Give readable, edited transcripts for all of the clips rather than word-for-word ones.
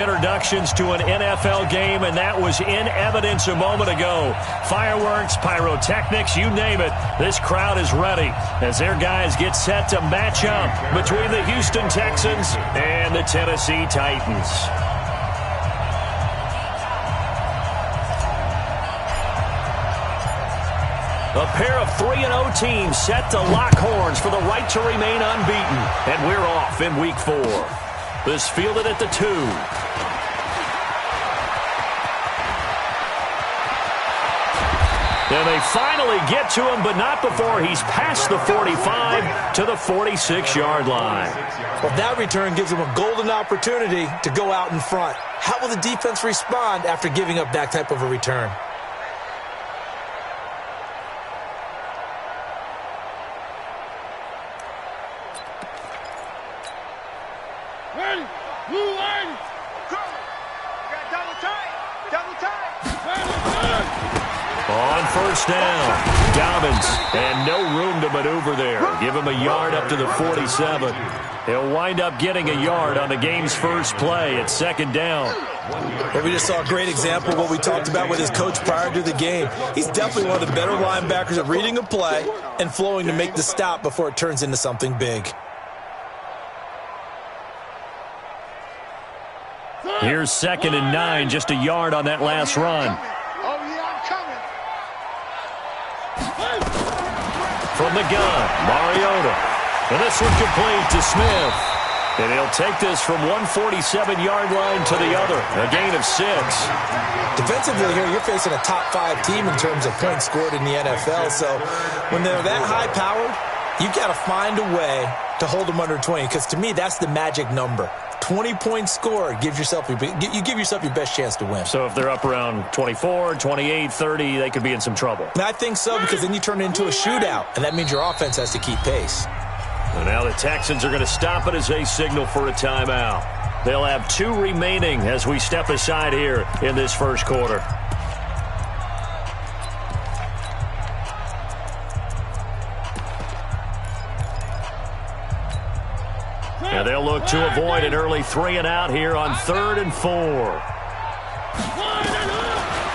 Introductions to an NFL game, and that was in evidence a moment ago. Fireworks, pyrotechnics, you name it. This crowd is ready as their guys get set to match up between the Houston Texans and the Tennessee Titans. A pair of 3-0 teams set to lock horns for the right to remain unbeaten, and we're off in Week 4. This fielded at the 2. And they finally get to him, but not before he's past the 45 to the 46-yard line. Well, that return gives him a golden opportunity to go out in front. How will the defense respond after giving up that type of a return? Ready, blue line. Got double tight. On first down, Dobbins, and no room to maneuver there. Give him a yard up to the 47. He'll wind up getting a yard on the game's first play at second down. Well, we just saw a great example of what we talked about with his coach prior to the game. He's definitely one of the better linebackers at reading a play and flowing to make the stop before it turns into something big. Here's 2nd and 9, just a yard on that last run. From the gun, Mariota. And this one complete to Smith. And he'll take this from 147-yard line to the other. A gain of 6. Defensively here, you're facing a top 5 team in terms of points scored in the NFL. So when they're that high-powered, you've got to find a way to hold them under 20. Because to me, that's the magic number. 20 points scored gives yourself you give yourself your best chance to win. So if they're up around 24, 28, 30, they could be in some trouble. And I think so, because then you turn it into a shootout, and that means your offense has to keep pace. And now the Texans are going to stop it as they signal for a timeout. They'll have 2 remaining as we step aside here in this first quarter. And they'll look to avoid an early 3-and-out here on 3rd and 4.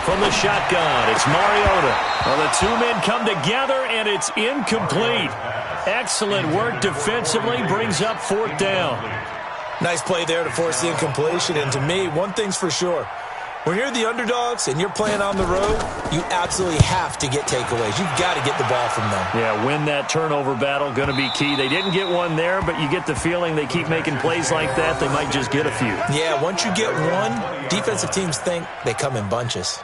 From the shotgun, it's Mariota. Well, the 2 men come together, and it's incomplete. Excellent work defensively, brings up 4th down. Nice play there to force the incompletion. And to me, one thing's for sure. When you're the underdogs and you're playing on the road, you absolutely have to get takeaways. You've got to get the ball from them. Yeah, win that turnover battle, going to be key. They didn't get one there, but you get the feeling they keep making plays like that, they might just get a few. Yeah, once you get one, defensive teams think they come in bunches.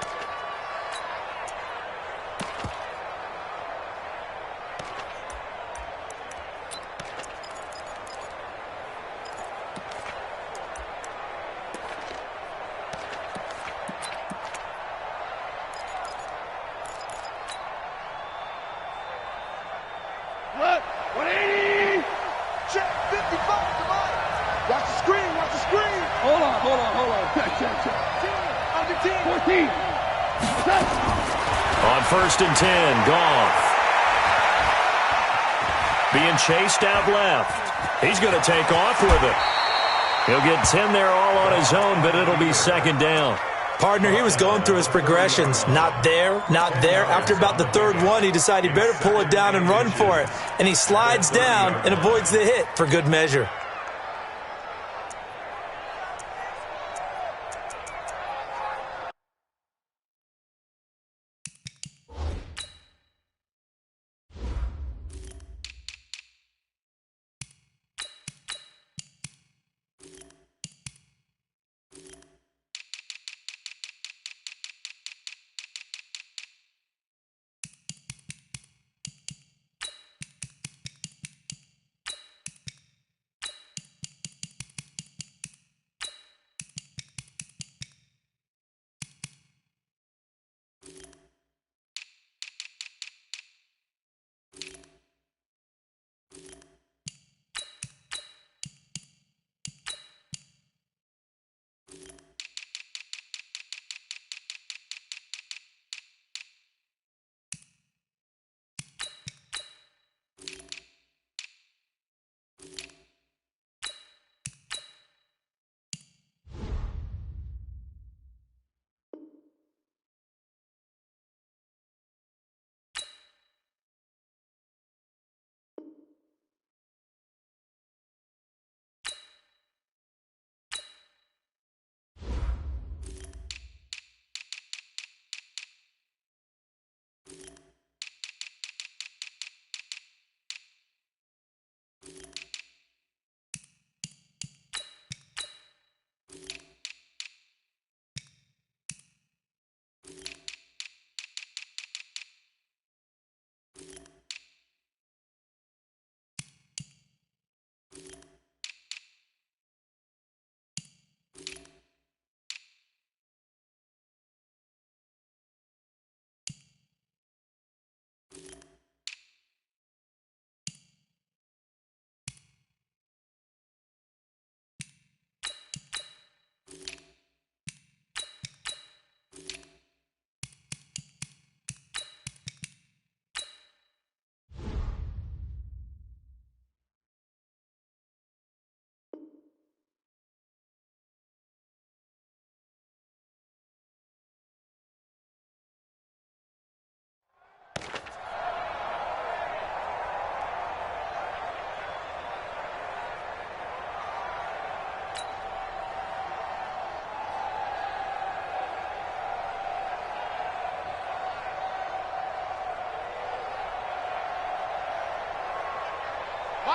On 1st and 10, Goff. Being chased out left. He's going to take off with it. He'll get 10 there all on his own, but it'll be 2nd down. Partner, he was going through his progressions. Not there, not there. After about the 3rd one, he decided he better pull it down and run for it. And he slides down and avoids the hit for good measure.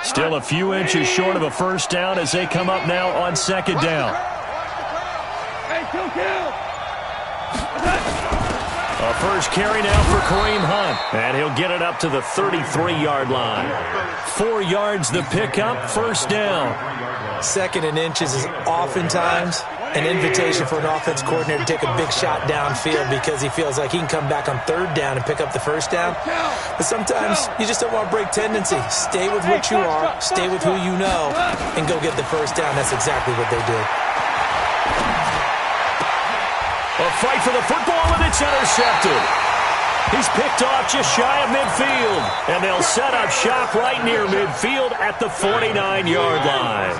Still a few inches short of a first down as they come up now on second down. A first carry now for Kareem Hunt. And he'll get it up to the 33-yard line. 4 yards the pickup, first down. Second and inches is oftentimes an invitation for an offense coordinator to take a big shot downfield because he feels like he can come back on third down and pick up the first down. But sometimes you just don't want to break tendency. Stay with what you are, stay with who you know, and go get the first down. That's exactly what they did. A fight for the football, and it's intercepted. He's picked off just shy of midfield, and they'll set up shop right near midfield at the 49-yard line.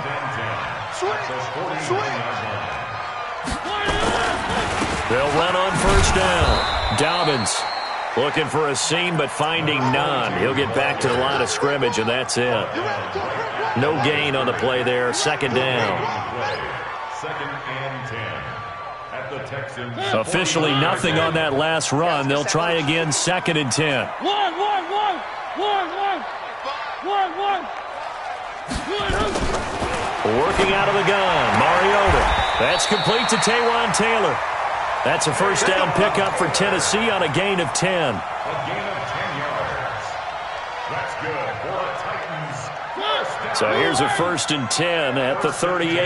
They'll run on first down. Dobbins looking for a seam, but finding none. He'll get back to the line of scrimmage, and that's it. No gain on the play there. Second down. Second and 10. At the Texans. Officially nothing on that last run. They'll try again, second and 10. Working out of the gun, Mariota. That's complete to Taywan Taylor. That's a first down pickup for Tennessee on a gain of 10. A gain of 10 yards. That's good for the Titans. So here's a first and 10 at the 38.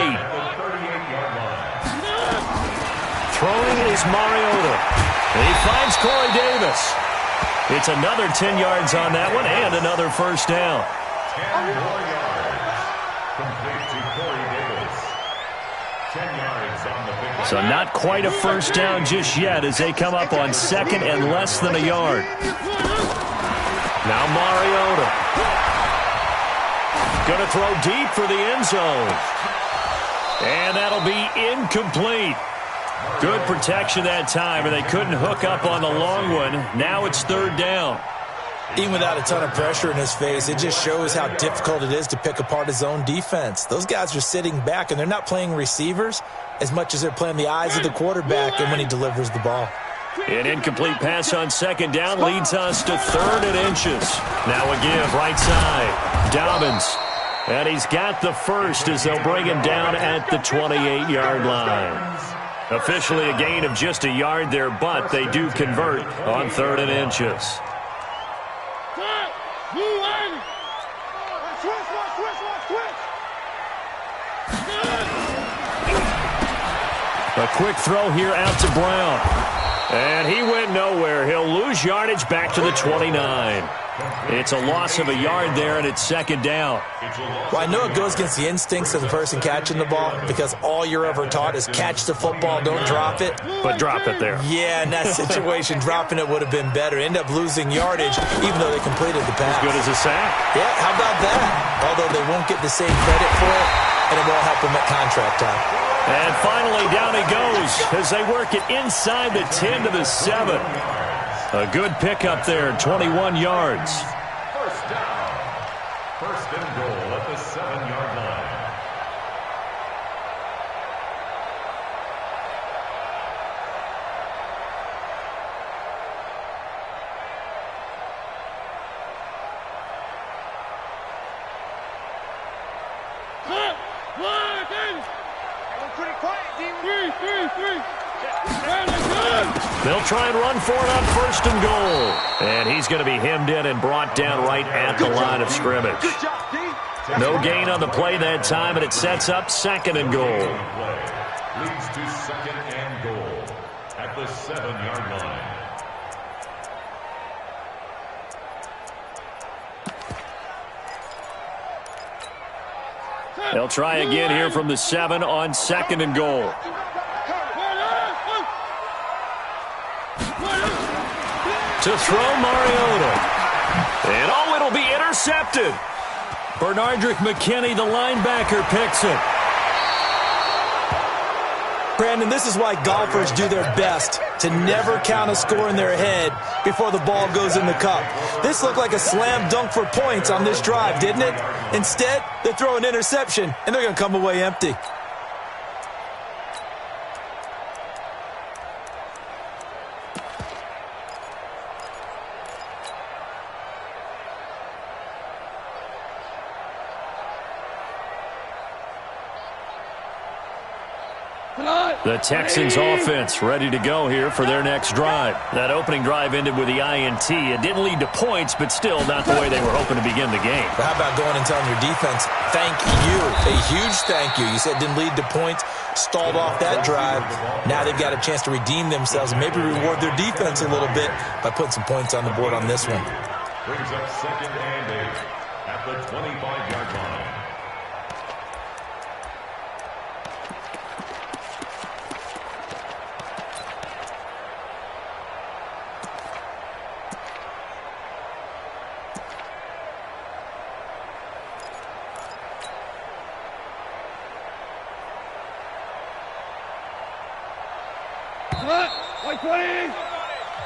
Throwing is Mariota. And he finds Corey Davis. It's another 10 yards on that one and another first down. 10 more yards. Complete to Corey Davis. 10 yards on the pickup. So not quite a first down just yet as they come up on second and less than a yard. Now Mariota. Going to throw deep for the end zone. And that'll be incomplete. Good protection that time, and they couldn't hook up on the long one. Now it's third down. Even without a ton of pressure in his face, it just shows how difficult it is to pick apart his own defense. Those guys are sitting back, and they're not playing receivers as much as they're playing the eyes of the quarterback and when he delivers the ball. An incomplete pass on second down leads us to third and inches. Now a give right side. Dobbins. And he's got the first as they'll bring him down at the 28-yard line. Officially a gain of just a yard there, but they do convert on third and inches. A quick throw here out to Brown. And he went nowhere. He'll lose yardage back to the 29. It's a loss of a yard there, and it's second down. Well, I know it goes against the instincts of the person catching the ball because all you're ever taught is catch the football, don't drop it. But drop it there. Yeah, in that situation, dropping it would have been better. End up losing yardage, even though they completed the pass. As good as a sack. Yeah, how about that? Although they won't get the same credit for it, and it won't help them at contract time. And finally, down he goes as they work it inside the 10 to the 7. A good pickup there, 21 yards. First down. First and goal at the 7-yard line. They'll try and run for it on first and goal. And he's going to be hemmed in and brought down right at the line of scrimmage. No gain on the play that time, and it sets up second and goal. Leads to second and goal at the 7-yard line. They'll try again here from the 7 on second and goal. To throw Mariota. And oh, it'll be intercepted. Bernardrick McKinney, the linebacker, picks it. Brandon, this is why golfers do their best to never count a score in their head before the ball goes in the cup. This looked like a slam dunk for points on this drive, didn't it? Instead, they throw an interception, and they're going to come away empty. The Texans offense ready to go here for their next drive. That opening drive ended with the INT. It didn't lead to points, but still not the way they were hoping to begin the game. But how about going and telling your defense, thank you, a huge thank you. You said it didn't lead to points, stalled off that drive. Now they've got a chance to redeem themselves and maybe reward their defense a little bit by putting some points on the board on this one. Brings up 2nd and 8 at the 25-yard line.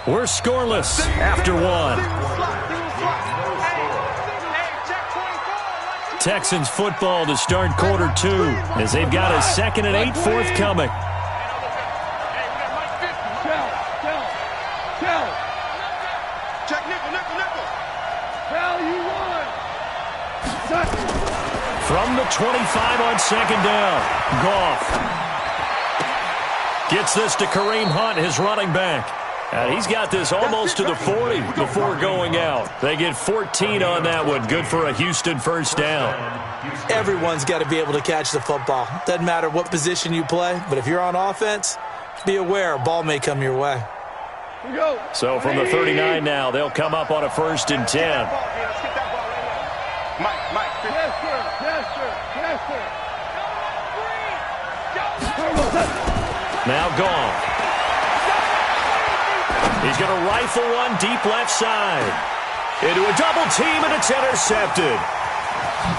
We're scoreless after one. Texans football to start quarter 2 as they've got a 2nd and 8 forthcoming. From the 25 on 2nd down, Goff gets this to Kareem Hunt, his running back. And he's got this almost to the 40 before going out. They get 14 on that one. Good for a Houston first down. Everyone's got to be able to catch the football. Doesn't matter what position you play, but if you're on offense, be aware a ball may come your way. So from the 39 now, they'll come up on a 1st and 10. Now Goff. He's going to rifle one deep left side. Into a double team, and it's intercepted.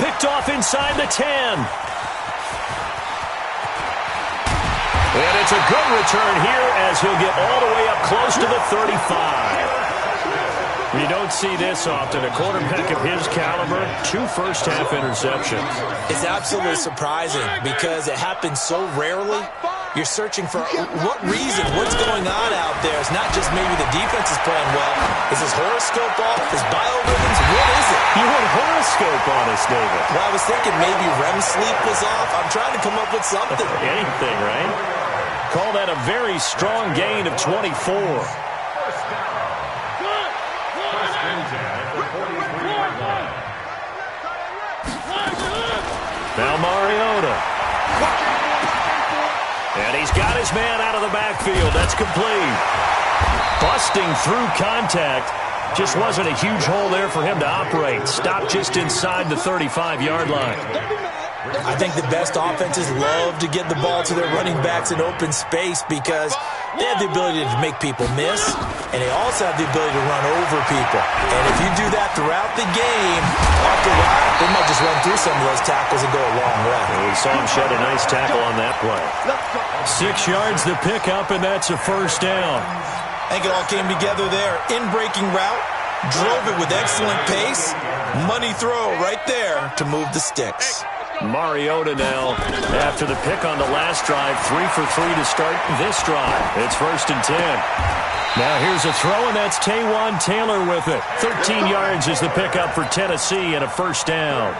Picked off inside the 10. And it's a good return here as he'll get all the way up close to the 35. You don't see this often. A quarterback of his caliber, 2 first-half interceptions. It's absolutely surprising because it happens so rarely. You're searching for what reason, what's going on out there. It's not just maybe the defense is playing well. Is his horoscope off? His biorhythms? What is it? You want horoscope on us, David? Well, I was thinking maybe REM sleep was off. I'm trying to come up with something. Anything, right? Call that a very strong gain of 24. Now Mariota. And he's got his man out of the backfield. That's complete. Busting through contact. Just wasn't a huge hole there for him to operate. Stopped just inside the 35-yard line. I think the best offenses love to get the ball to their running backs in open space because they have the ability to make people miss, and they also have the ability to run over people. And if you do that throughout the game, after a while, they might just run through some of those tackles and go a long way. We saw him shed a nice tackle on that play. 6 yards the pickup, and that's a first down. I think it all came together there. In-breaking route, drove it with excellent pace. Money throw right there to move the sticks. Mariota now, after the pick on the last drive, 3 for 3 to start this drive. It's 1st and 10. Now here's a throw, and that's Taywan Taylor with it. 13 yards is the pickup for Tennessee and a first down.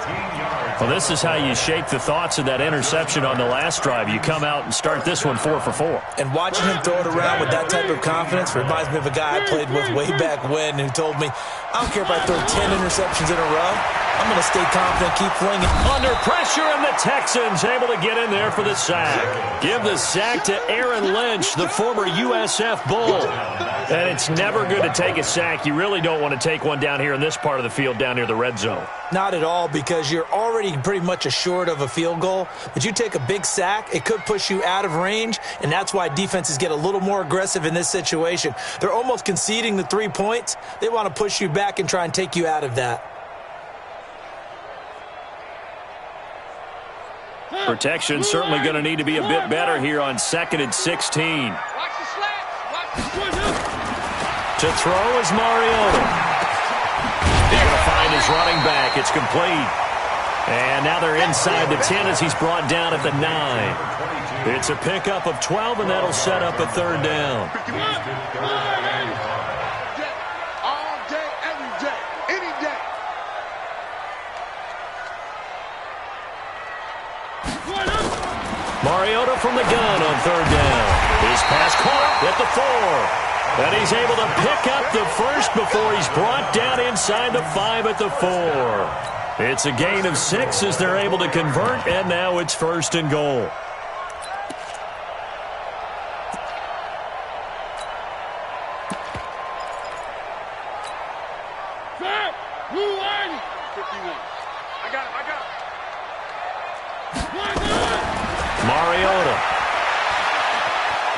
Well, this is how you shake the thoughts of that interception on the last drive. You come out and start this one 4 for 4. And watching him throw it around with that type of confidence reminds me of a guy I played with way back when who told me, I don't care if I throw 10 interceptions in a row. I'm going to stay confident, keep flinging. Under pressure, and the Texans able to get in there for the sack. Give the sack to Aaron Lynch, the former USF Bull. And it's never good to take a sack. You really don't want to take one down here in this part of the field, down near the red zone. Not at all, because you're already pretty much assured of a field goal. But you take a big sack, it could push you out of range, and that's why defenses get a little more aggressive in this situation. They're almost conceding the 3 points. They want to push you back and try and take you out of that. Protection certainly going to need to be a bit better here on 2nd and 16. To throw is Mariota. He's going to find his running back. It's complete. And now they're inside the 10 as he's brought down at the 9. It's a pickup of 12, and that'll set up a 3rd down. All day, every day, any day. Mariota from the gun on third down. His pass caught at the 4. And he's able to pick up the first before he's brought down inside the 5 at the 4. It's a gain of 6 as they're able to convert, and now it's 1st and goal. Mariota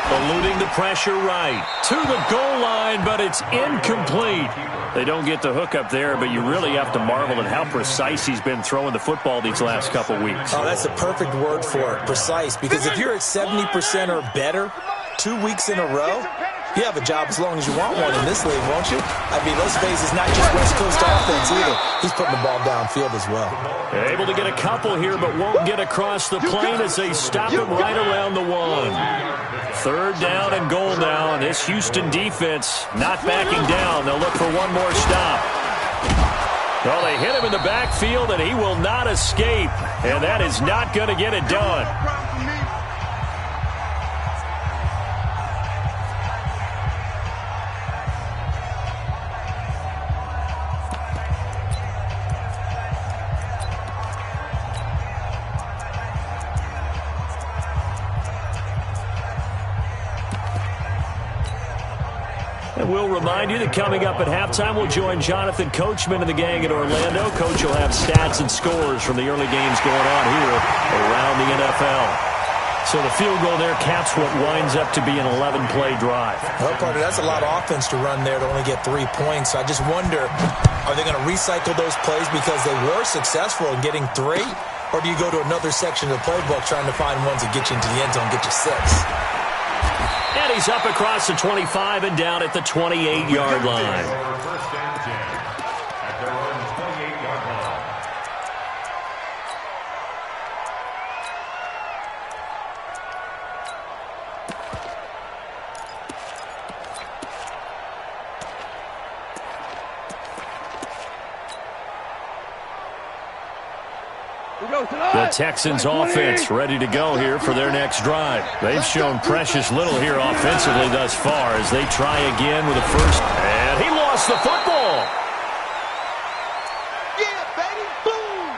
eluding the pressure right to the goal line, but it's incomplete. They don't get the hook up there, but you really have to marvel at how precise he's been throwing the football these last couple weeks. Oh, that's the perfect word for it, precise, because if you're at 70% or better 2 weeks in a row, you have a job as long as you want one in this league, won't you? I mean, let's face it, it's not just West Coast offense either. He's putting the ball downfield as well. They're able to get a couple here, but won't get across the plane as they stop him right around the 1. 3rd down and goal now, and this Houston defense not backing down. They'll look for one more stop. Well, they hit him in the backfield, and he will not escape, and that is not going to get it done. And we'll remind you that coming up at halftime, we'll join Jonathan Coachman and the gang at Orlando. Coach will have stats and scores from the early games going on here around the NFL. So the field goal there caps what winds up to be an 11-play drive. Well, partner, that's a lot of offense to run there to only get 3 points. So I just wonder, are they going to recycle those plays because they were successful in getting 3? Or do you go to another section of the playbook trying to find ones that get you into the end zone and get you 6? And he's up across the 25 and down at the 28-yard line. First and 10 at their own 28-yard line. The Texans offense ready to go here for their next drive. They've shown precious little here offensively thus far as they try again with a first. And he lost the football. Yeah, baby, boom!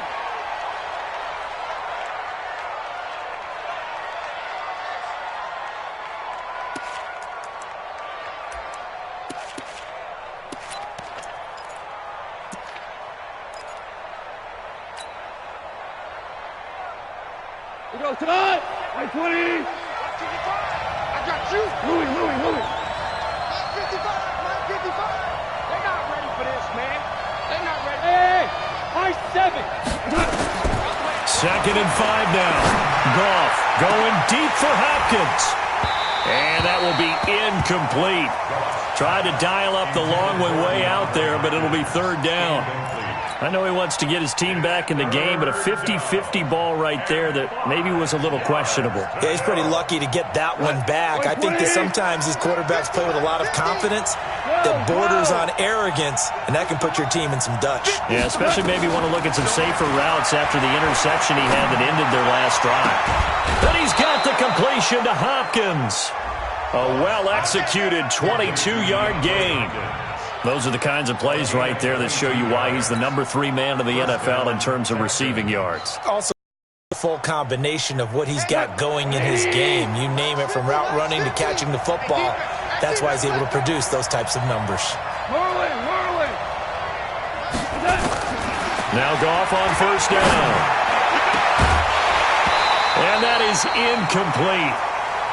We go tonight. 20. I got you. Louis. 955. 955. They're not ready for this, man. They're not ready. Hey, high 7. 2nd and 5 now. Goff going deep for Hopkins. And that will be incomplete. Tried to dial up the long one way out there, but it'll be 3rd down. I know he wants to get his team back in the game, but a 50-50 ball right there that maybe was a little questionable. Yeah, he's pretty lucky to get that one back. I think that sometimes these quarterbacks play with a lot of confidence that borders on arrogance, and that can put your team in some Dutch. Yeah, especially maybe want to look at some safer routes after the interception he had that ended their last drive. But he's got the completion to Hopkins. A well-executed 22-yard gain. Those are the kinds of plays right there that show you why he's the number 3 man in the NFL in terms of receiving yards. Also, a full combination of what he's got going in his game. You name it, from route running to catching the football. That's why he's able to produce those types of numbers. Whirling. Now Goff on 1st down. And that is incomplete.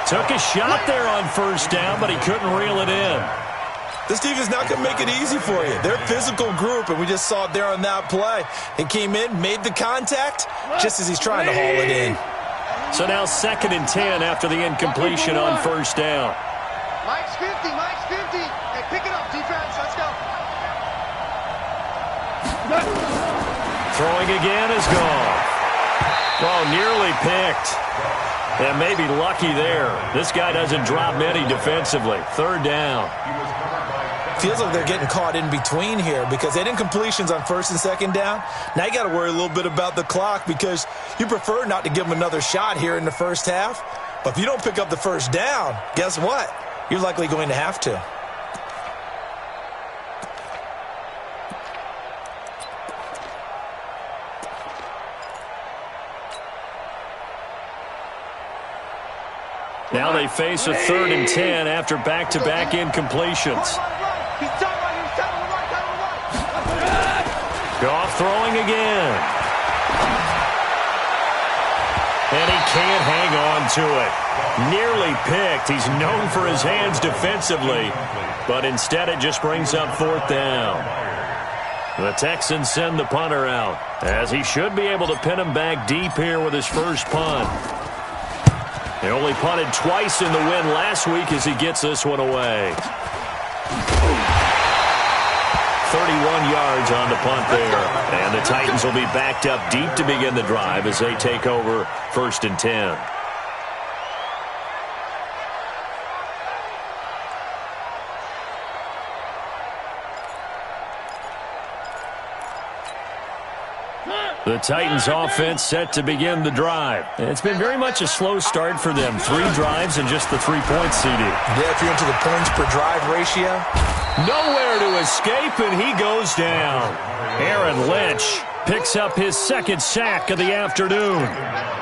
Took a shot there on 1st down, but he couldn't reel it in. This team is not going to make it easy for you. They're a physical group, and we just saw it there on that play. He came in, made the contact, just as he's trying to haul it in. So now 2nd and 10 after the incompletion on 1st down. Mike's 50. Hey, pick it up, defense. Let's go. Throwing again is gone. Oh, nearly picked. And maybe lucky there. This guy doesn't drop many defensively. 3rd down. feels like they're getting caught in between here because they didn't completions on first and second down. Now you got to worry a little bit about the clock because you prefer not to give them another shot here in the first half. But if you don't pick up the first down, guess what? You're likely going to have to. Now they face a 3rd and 10 after back-to-back incompletions. Goff throwing again. And he can't hang on to it. Nearly picked. He's known for his hands defensively, but instead it just brings up 4th down. The Texans send the punter out, as he should be able to pin him back deep here with his first punt. He only punted twice in the win last week as he gets this one away. 31 yards on the punt there. And the Titans will be backed up deep to begin the drive as they take over 1st and 10. The Titans offense set to begin the drive. It's been very much a slow start for them. 3 drives and just the 3 points, CD. Yeah, if you're into the points per drive ratio. Nowhere to escape, and he goes down. Aaron Lynch picks up his 2nd sack of the afternoon.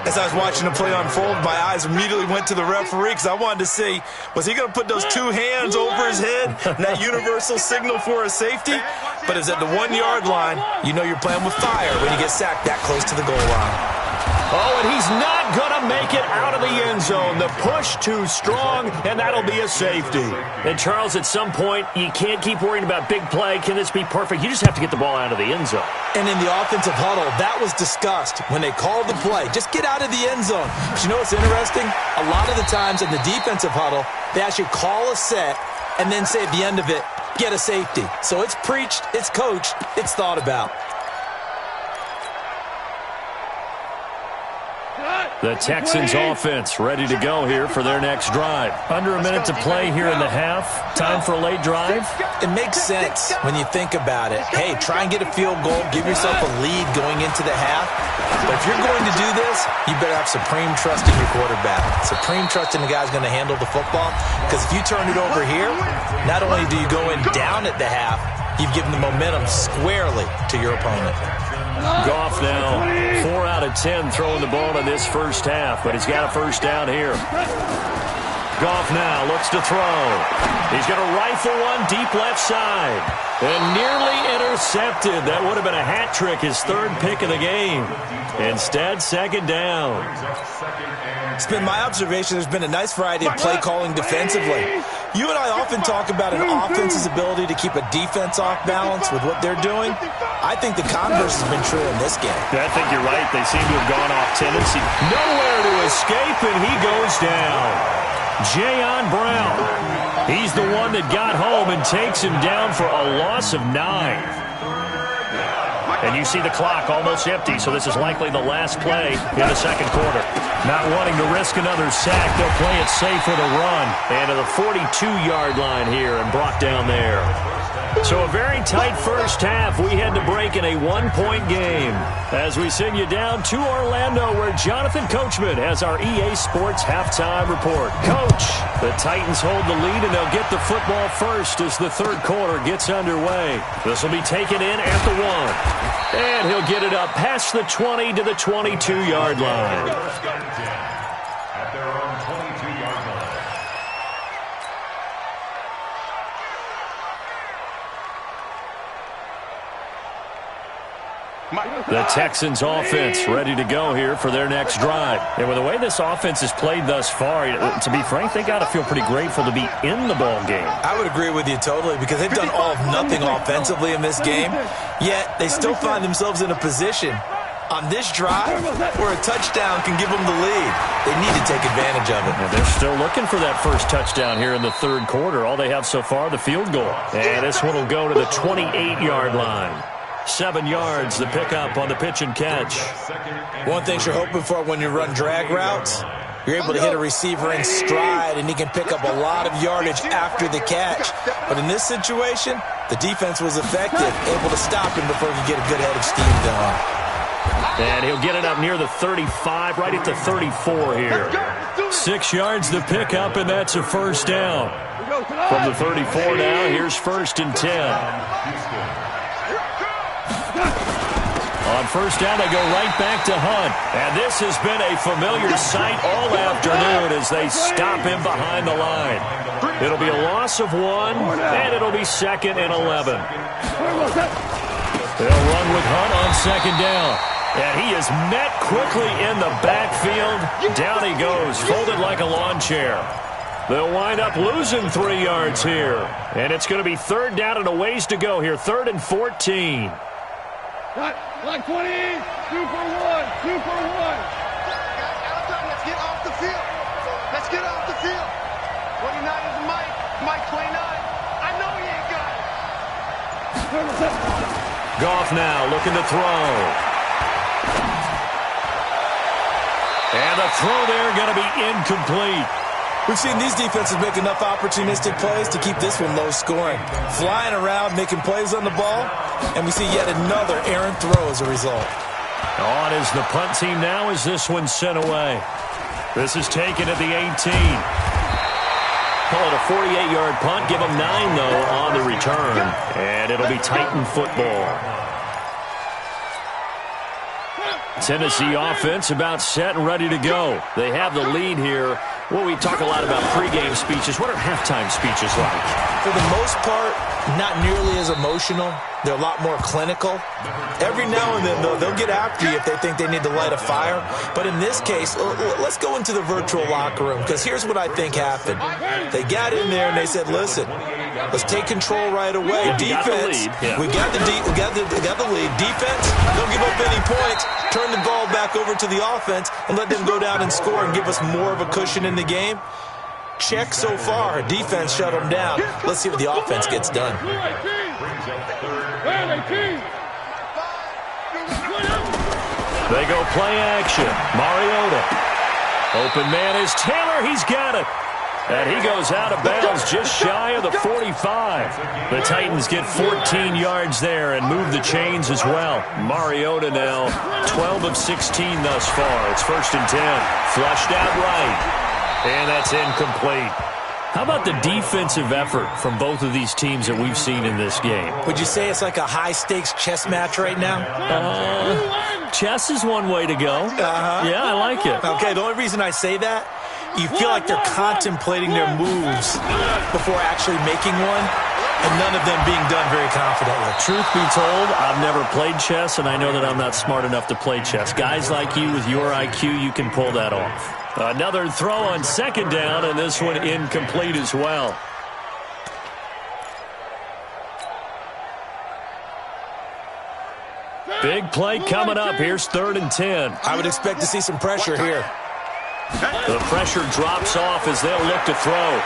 As I was watching the play unfold, my eyes immediately went to the referee because I wanted to see, was he going to put those 2 hands over his head and that universal signal for a safety? But it's at the 1-yard line. You know you're playing with fire when you get sacked that close to the goal line. Oh, and he's not going to make it out of the end zone. The push too strong, and that'll be a safety. And, Charles, at some point, you can't keep worrying about big play. Can this be perfect? You just have to get the ball out of the end zone. And in the offensive huddle, that was discussed when they called the play. Just get out of the end zone. But you know what's interesting? A lot of the times in the defensive huddle, they actually call a set and then say at the end of it, get a safety. So it's preached, it's coached, it's thought about. The Texans offense ready to go here for their next drive. Under a minute to play here in the half. Time for a late drive. It makes sense when you think about it. Hey, try and get a field goal. Give yourself a lead going into the half. But if you're going to do this, you better have supreme trust in your quarterback. Supreme trust in the guy's going to handle the football. Because if you turn it over here, not only do you go in down at the half, you've given the momentum squarely to your opponent. Goff now 4 out of 10 throwing the ball in this first half, but he's got a first down here. Goff now looks to throw. He's going to rifle one deep left side. And nearly intercepted. That would have been a hat trick, his 3rd pick of the game. Instead, 2nd down. It's been my observation there's been a nice variety of play calling defensively. You and I often talk about an offense's ability to keep a defense off balance with what they're doing. I think the converse has been true in this game. I think you're right. They seem to have gone off tendency. Nowhere to escape, and he goes down. Jayon Brown. He's the one that got home and takes him down for a loss of 9. And you see the clock almost empty, so this is likely the last play in the second quarter. Not wanting to risk another sack, they'll play it safe with a run. And to the 42-yard line here and brought down there. So a very tight first half. We had to break in a 1-point game as we send you down to Orlando where Jonathan Coachman has our EA Sports halftime report. Coach, the Titans hold the lead and they'll get the football first as the 3rd quarter gets underway. This will be taken in at the 1. And he'll get it up past the 20 to the 22-yard line. At their own 22-yard line. The Texans offense ready to go here for their next drive. And with the way this offense has played thus far, to be frank, they got to feel pretty grateful to be in the ball game. I would agree with you totally because they've done all of nothing offensively in this game, yet they still find themselves in a position on this drive where a touchdown can give them the lead. They need to take advantage of it. And they're still looking for that first touchdown here in the 3rd quarter. All they have so far, the field goal. And this one will go to the 28-yard line. 7 yards, the pickup on the pitch and catch. One thing you're hoping for when you run drag routes, You're able to hit a receiver in stride, and he can pick up a lot of yardage after the catch. But in this situation, the defense was effective, able to stop him before he could get a good head of steam going. And he'll get it up near the 35, right at the 34 here. 6 yards to pick up, and that's a first down. From the 34 now, here's 1st and 10. On first down, they go right back to Hunt. And this has been a familiar sight all afternoon as they stop him behind the line. It'll be a loss of 1, and it'll be 2nd and 11. They'll run with Hunt on 2nd down. And he is met quickly in the backfield. Down he goes, folded like a lawn chair. They'll wind up losing 3 yards here. And it's going to be 3rd down and a ways to go here. 3rd and 14. Like 20, 2 for 1, 2 for 1. Let's get off the field. Let's get off the field. 29 is Mike 29. I know he ain't got it. Goff now looking to throw. And the throw there going to be incomplete. We've seen these defenses make enough opportunistic plays to keep this one low scoring. Flying around, making plays on the ball, and we see yet another errant throw as a result. On is the punt team now as this one's sent away. This is taken at the 18. Call it a 48-yard punt. Give them 9, though, on the return. And it'll be Titan football. Tennessee offense about set and ready to go. They have the lead here. Well, we talk a lot about pregame speeches. What are halftime speeches like? For the most part, not nearly as emotional. They're a lot more clinical. Every now and then, though, they'll get after you if they think they need to light a fire. But in this case, let's go into the virtual locker room, because here's what I think happened. They got in there and they said, listen, let's take control right away. Defense, we got the lead. Defense, don't give up any points. Turn the ball back over to the offense and let them go down and score and give us more of a cushion in the game. Check so far. Defense shut them down. Let's see what the offense gets done. They go play action. Mariota. Open man is Taylor. He's got it. And he goes out of bounds just shy of the 45. The Titans get 14 yards there and move the chains as well. Mariota now 12 of 16 thus far. It's 1st and 10. Flushed out right. And that's incomplete. How about the defensive effort from both of these teams that we've seen in this game? Would you say it's like a high-stakes chess match right now? Chess is one way to go. Yeah, I like it. Okay, the only reason I say that, you feel like they're contemplating their moves before actually making one, and none of them being done very confidently. Truth be told, I've never played chess, and I know that I'm not smart enough to play chess. Guys like you with your IQ, you can pull that off. Another throw on 2nd down, and this one incomplete as well. Big play coming up. Here's 3rd and 10. I would expect to see some pressure here. The pressure drops off as they'll look to throw.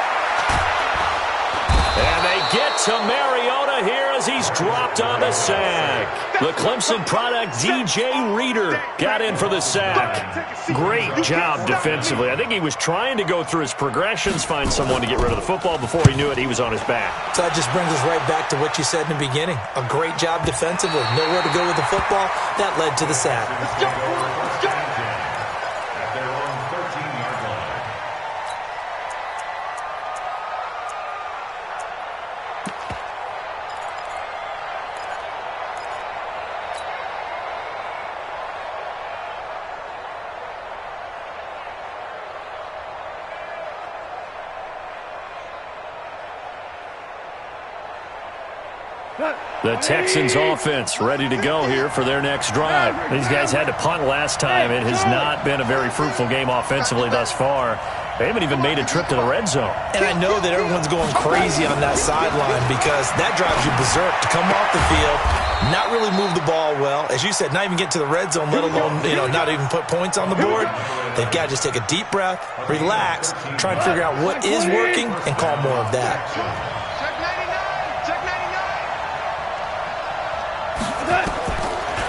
And they get to Mariota here as he's dropped on the sack. The Clemson product, DJ Reader, got in for the sack. Great job defensively. I think he was trying to go through his progressions, find someone to get rid of the football. Before he knew it, he was on his back. So that just brings us right back to what you said in the beginning. A great job defensively. Nowhere to go with the football. That led to the sack. The Texans offense ready to go here for their next drive. These guys had to punt last time. It has not been a very fruitful game offensively thus far. They haven't even made a trip to the red zone. And I know that everyone's going crazy on that sideline because that drives you berserk to come off the field, not really move the ball well. As you said, not even get to the red zone, let alone, not even put points on the board. They've got to just take a deep breath, relax, try and figure out what is working and call more of that.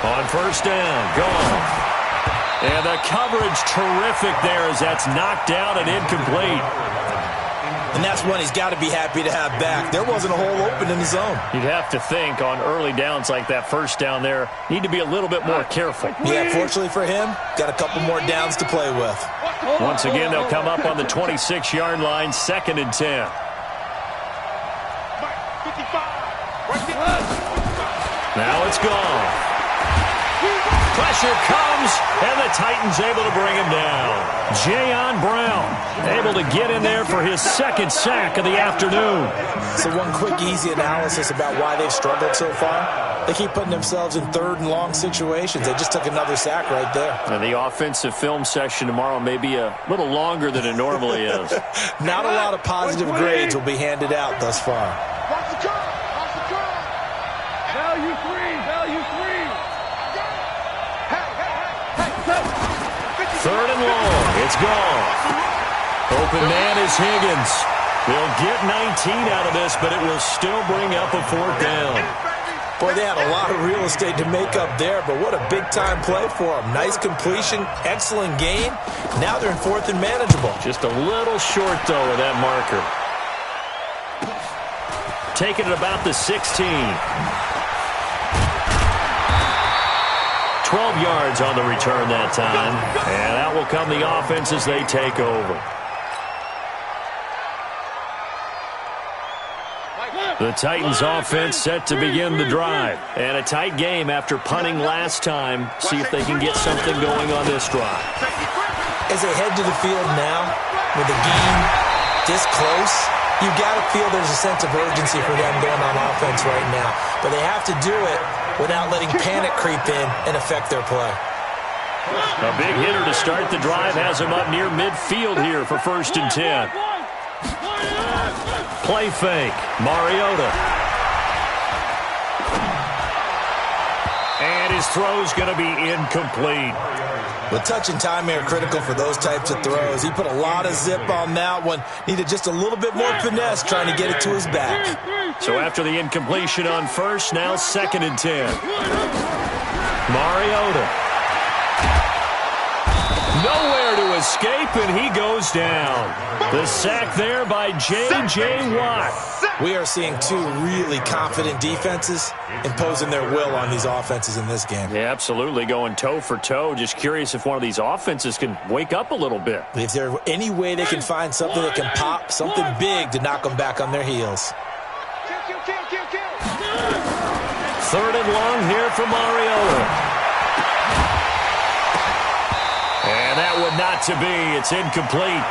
On first down, gone. And the coverage terrific there as that's knocked down and incomplete. And that's one he's got to be happy to have back. There wasn't a hole open in the zone. You'd have to think on early downs like that first down there, need to be a little bit more careful. Yeah, fortunately for him, got a couple more downs to play with. Once again, they'll come up on the 26-yard line, 2nd and 10. Now it's gone. Pressure comes, and the Titans able to bring him down. Jayon Brown able to get in there for his 2nd sack of the afternoon. So one quick, easy analysis about why they've struggled so far. They keep putting themselves in 3rd and long situations. They just took another sack right there. And the offensive film session tomorrow may be a little longer than it normally is. Not a lot of positive grades will be handed out thus far. Watch the curve. Watch the curve. Value 3. Value 3. Hey. 3rd and long. It's gone. Open man is Higgins. They'll get 19 out of this, but it will still bring up a 4th down. Boy, they had a lot of real estate to make up there, but what a big-time play for them. Nice completion, excellent gain. Now they're in 4th and manageable. Just a little short, though, of that marker. Taking it about the 16. 12 yards on the return that time. And out will come the offense as they take over. The Titans offense set to begin the drive. And a tight game after punting last time. See if they can get something going on this drive. As they head to the field now, with the game this close, you've got to feel there's a sense of urgency for them going on offense right now. But they have to do it without letting panic creep in and affect their play. A big hitter to start the drive has him up near midfield here for 1st and 10. Play fake. Mariota. And his throw's going to be incomplete. Well, touch and timing are critical for those types of throws. He put a lot of zip on that one. Needed just a little bit more finesse trying to get it to his back. So after the incompletion on 1st, now 2nd and 10. Mariota. Nowhere to escape, and he goes down. The sack there by J.J. Watt. We are seeing two really confident defenses imposing their will on these offenses in this game. Yeah, absolutely, going toe for toe. Just curious if one of these offenses can wake up a little bit. If there's any way they can find something that can pop, something big to knock them back on their heels. Kill. 3rd and long here for Mariota. And that would not to be. It's incomplete.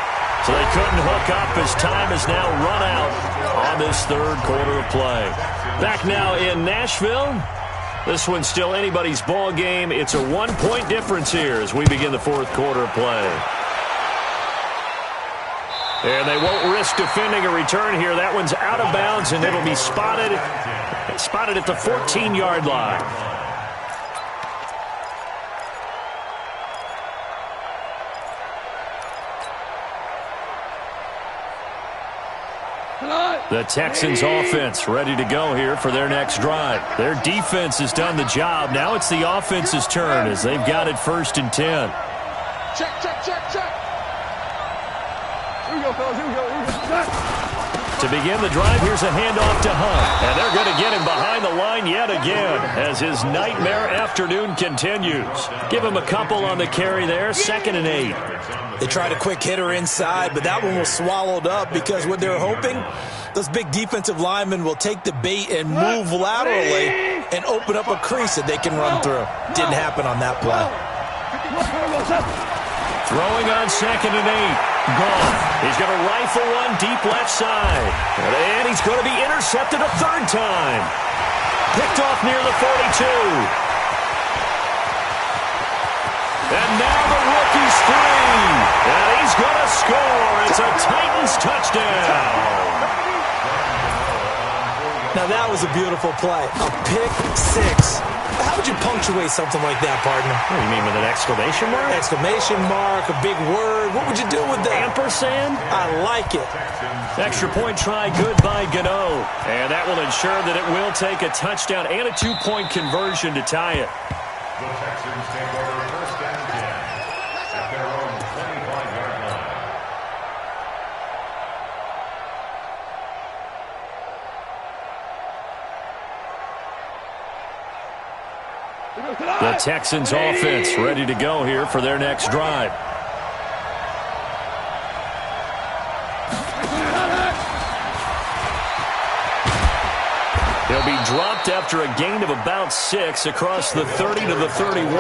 So they couldn't hook up as time has now run out on this 3rd quarter of play. Back now in Nashville. This one's still anybody's ball game. It's a 1-point difference here as we begin the 4th quarter of play. And they won't risk defending a return here. That one's out of bounds, and it'll be spotted at the 14-yard line. The Texans offense ready to go here for their next drive. Their defense has done the job. Now it's the offense's turn as they've got it 1st and 10. Check. Here we go, fellas. Here we go. To begin the drive, here's a handoff to Hunt. And they're going to get him behind the line yet again as his nightmare afternoon continues. Give him a couple on the carry there, 2nd and 8. They tried a quick hitter inside, but that one was swallowed up because what they're hoping, those big defensive linemen will take the bait and move laterally and open up a crease that they can run through. Didn't happen on that play. Throwing on 2nd and 8. Gone. He's going to rifle one deep left side. And he's going to be intercepted a 3rd time. Picked off near the 42. And now the rookie's free. And he's going to score. It's a Titans touchdown. Now that was a beautiful play. A pick 6. How would you punctuate something like that, partner? What do you mean, with an exclamation mark? Exclamation mark, a big word. What would you do with that? Ampersand? I like it. Extra point try good by Gano. And that will ensure that it will take a touchdown and a 2-point conversion to tie it. The Texans take over 1st and 10. The Texans offense ready to go here for their next drive. He'll be dropped after a gain of about 6 across the 30 to the 31.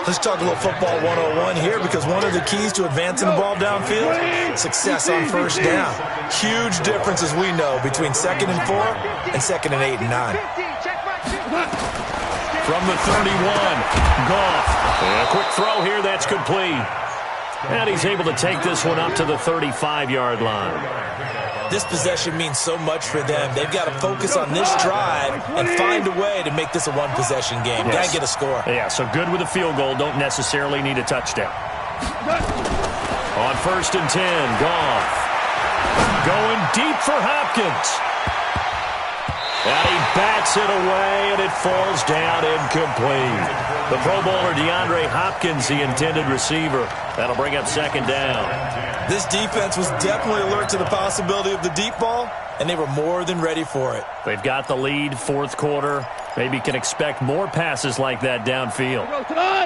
Let's talk a little football 101 here, because one of the keys to advancing the ball downfield, success on first down. Huge difference, as we know, between 2nd and 4 and 2nd and 8 and 9. From the 31, Goff. A quick throw here, that's complete. And he's able to take this one up to the 35-yard line. This possession means so much for them. They've got to focus on this drive and find a way to make this a one-possession game. Yes. Got to get a score. Yeah, so good with a field goal. Don't necessarily need a touchdown. On 1st and 10, Goff. Going deep for Hopkins. And he bats it away, and it falls down incomplete. The Pro Bowler DeAndre Hopkins, the intended receiver. That'll bring up 2nd down. This defense was definitely alert to the possibility of the deep ball, and they were more than ready for it. They've got the lead, 4th quarter. Maybe can expect more passes like that downfield.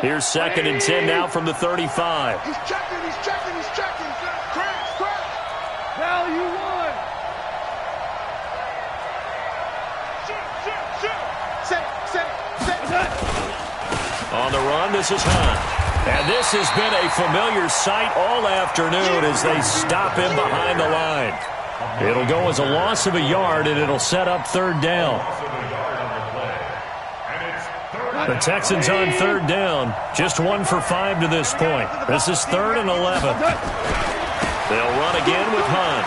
Here's 2nd and 10 now from the 35. He's checking. Crash. Value 1. On the run, this is Hunt. And this has been a familiar sight all afternoon as they stop him behind the line. It'll go as a loss of a yard, and it'll set up 3rd down. The Texans on 3rd down, just 1 for 5 to this point. This is 3rd and 11. They'll run again with Hunt.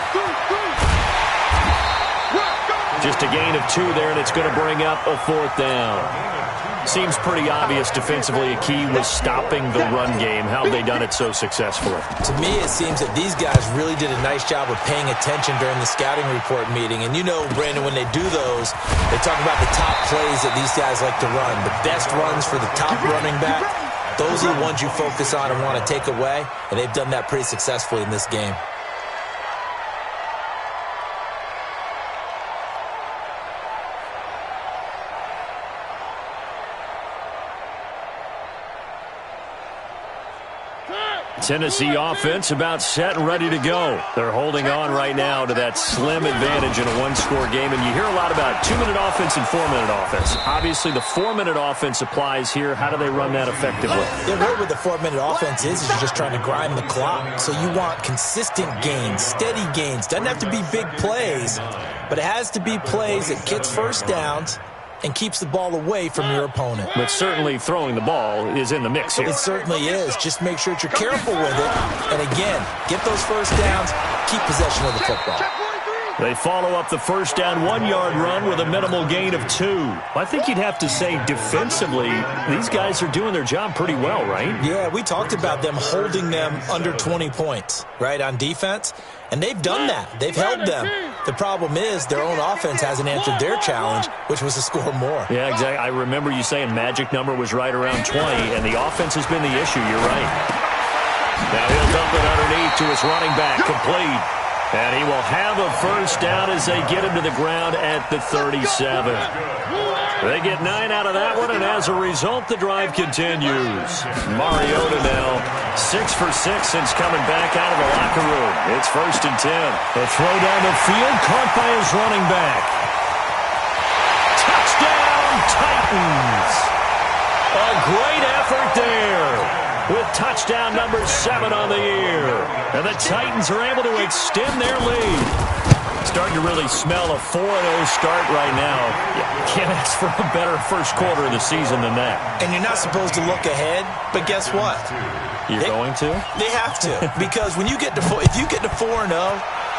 Just a gain of 2 there, and it's going to bring up a 4th down. Seems pretty obvious defensively a key was stopping the run game. How have they done it so successfully? To me, it seems that these guys really did a nice job of paying attention during the scouting report meeting. And you know, Brandon, when they do those, they talk about the top plays that these guys like to run. The best runs for the top running back. Those are the ones you focus on and want to take away. And they've done that pretty successfully in this game. Tennessee offense about set and ready to go. They're holding on right now to that slim advantage in a one-score game. And you hear a lot about 2-minute offense and 4-minute offense. Obviously, the 4-minute offense applies here. How do they run that effectively? Yeah, really what the 4-minute offense is you're just trying to grind the clock. So you want consistent gains, steady gains. Doesn't have to be big plays, but it has to be plays that gets first downs and keeps the ball away from your opponent. But certainly throwing the ball is in the mix here. It certainly is. Just make sure that you're careful with it. And again, get those first downs, keep possession of the football. They follow up the first down 1-yard run with a minimal gain of 2. I think you'd have to say defensively, these guys are doing their job pretty well, right? Yeah, we talked about them holding them under 20 points, right, on defense. And they've done that. They've held them. The problem is their own offense hasn't answered their challenge, which was to score more. Yeah, exactly. I remember you saying magic number was right around 20, and the offense has been the issue. You're right. Now he'll dump it underneath to his running back, complete. And he will have a first down as they get him to the ground at the 37. They get 9 out of that one, and as a result, the drive continues. Mariota now 6 for 6 since coming back out of the locker room. It's 1st and 10. A throw down the field, caught by his running back. Touchdown, Titans! A great effort there, with touchdown number 7 on the year. And the Titans are able to extend their lead. Starting to really smell a 4-0 start right now. Can't ask for a better first quarter of the season than that. And you're not supposed to look ahead, but guess what? You're going to? They have to. Because when you get to if you get to 4-0,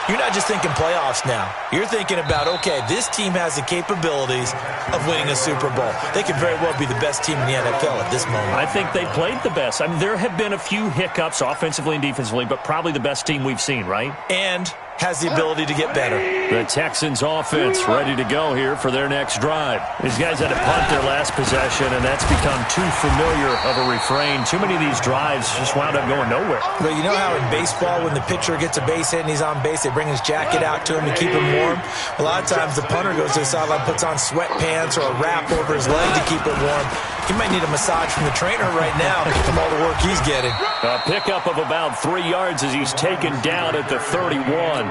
you're not just thinking playoffs now. You're thinking about, okay, this team has the capabilities of winning a Super Bowl. They could very well be the best team in the NFL at this moment. I think they played the best. I mean, there have been a few hiccups offensively and defensively, but probably the best team we've seen, right? And has the ability to get better. The Texans offense ready to go here for their next drive. These guys had to punt their last possession, and that's become too familiar of a refrain. Too many of these drives just wound up going nowhere. But you know how in baseball, when the pitcher gets a base hit and he's on base, they bring his jacket out to him to keep him warm? A lot of times the punter goes to the sideline, puts on sweatpants or a wrap over his leg to keep it warm. He might need a massage from the trainer right now from all the work he's getting. A pickup of about 3 yards as he's taken down at the 31.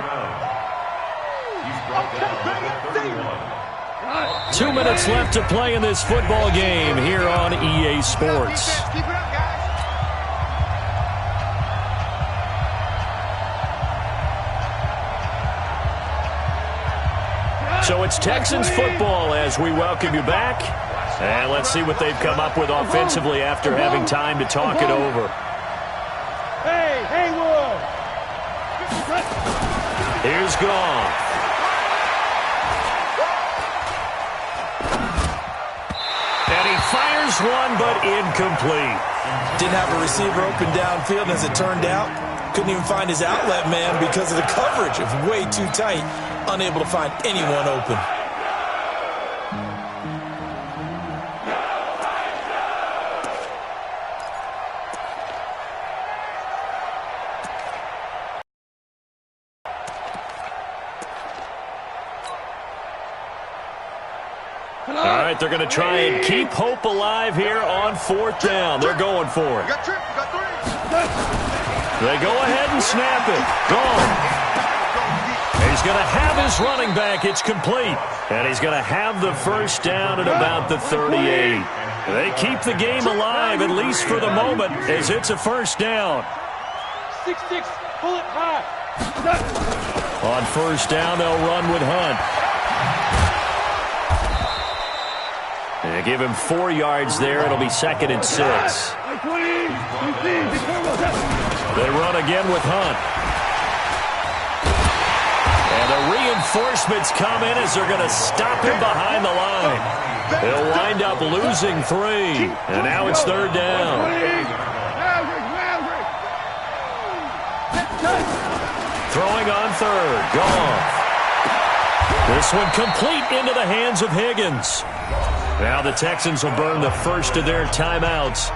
2 minutes left to play in this football game here on EA Sports. So it's Texans football as we welcome you back. And let's see what they've come up with offensively after having time to talk it over. Hey, Haywood! Here's Goff. And he fires one, but incomplete. Didn't have a receiver open downfield, as it turned out. Couldn't even find his outlet man because of the coverage. It was way too tight. Unable to find anyone open. All right, they're going to try and keep hope alive here on 4th down. They're going for it. They go ahead and snap it. Gone. He's going to have his running back. It's complete. And he's going to have the first down at about the 38. They keep the game alive, at least for the moment, as it's a first down. 6-6, pull it high. On first down, they'll run with Hunt. They give him 4 yards there. It'll be 2nd and 6. They run again with Hunt. And the reinforcements come in as they're going to stop him behind the line. They'll wind up losing 3. And now it's 3rd down. Throwing on 3rd. Goff. This one complete into the hands of Higgins. Now the Texans will burn the first of their timeouts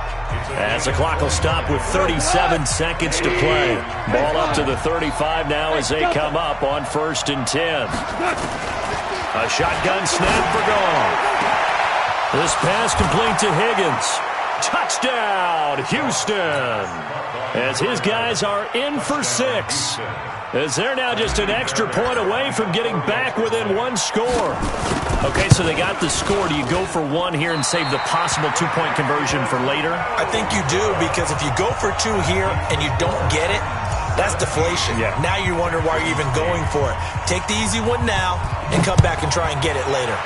as the clock will stop with 37 seconds to play. Ball up to the 35 now as they come up on 1st and 10. A shotgun snap for Goff. This pass complete to Higgins. Touchdown, Houston. As his guys are in for 6. As they're now just an extra point away from getting back within 1 score. Okay, so they got the score. Do you go for 1 here and save the possible 2-point conversion for later? I think you do, because if you go for 2 here and you don't get it, that's deflation. Yeah. Now you wonder why you're even going for it. Take the easy one now and come back and try and get it later.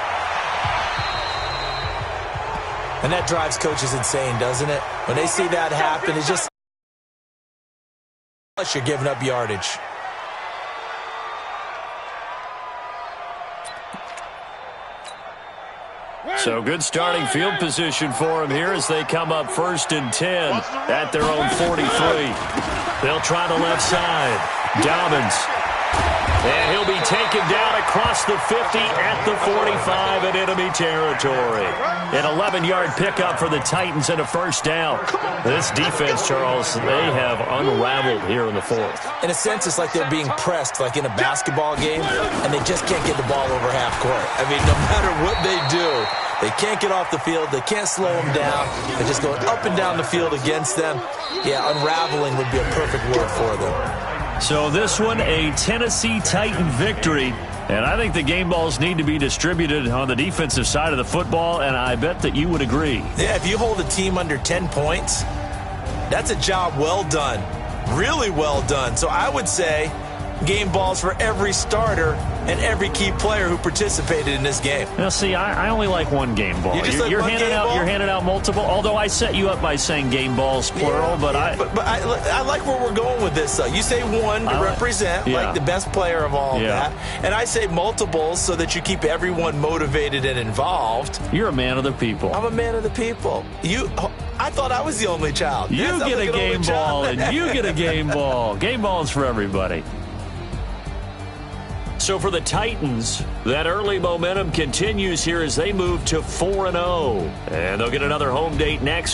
And that drives coaches insane, doesn't it? When they see that happen, it's just you're giving up yardage. So good starting field position for them here as they come up 1st and 10 at their own 43. They'll try the left side. Dobbins. And he'll be taken down across the 50 at the 45 in enemy territory. An 11-yard pickup for the Titans and a first down. This defense, Charles, they have unraveled here in the 4th. In a sense, it's like they're being pressed like in a basketball game, and they just can't get the ball over half court. I mean, no matter what they do, they can't get off the field. They can't slow them down. They're just going up and down the field against them. Yeah, unraveling would be a perfect word for them. So this one, a Tennessee Titan victory. And I think the game balls need to be distributed on the defensive side of the football, and I bet that you would agree. Yeah, if you hold a team under 10 points, that's a job well done. Really well done. So I would say game balls for every starter and every key player who participated in this game. Now, see, I only like one game ball. You're handing out multiple. Although I set you up by saying game balls plural, but I like where we're going with this. You say one to represent like the best player of all of that, and I say multiples so that you keep everyone motivated and involved. You're a man of the people. I'm a man of the people. I thought I was the only child. You get a game ball, and you get a game ball. Game balls for everybody. So for the Titans, that early momentum continues here as they move to 4-0. And they'll get another home date next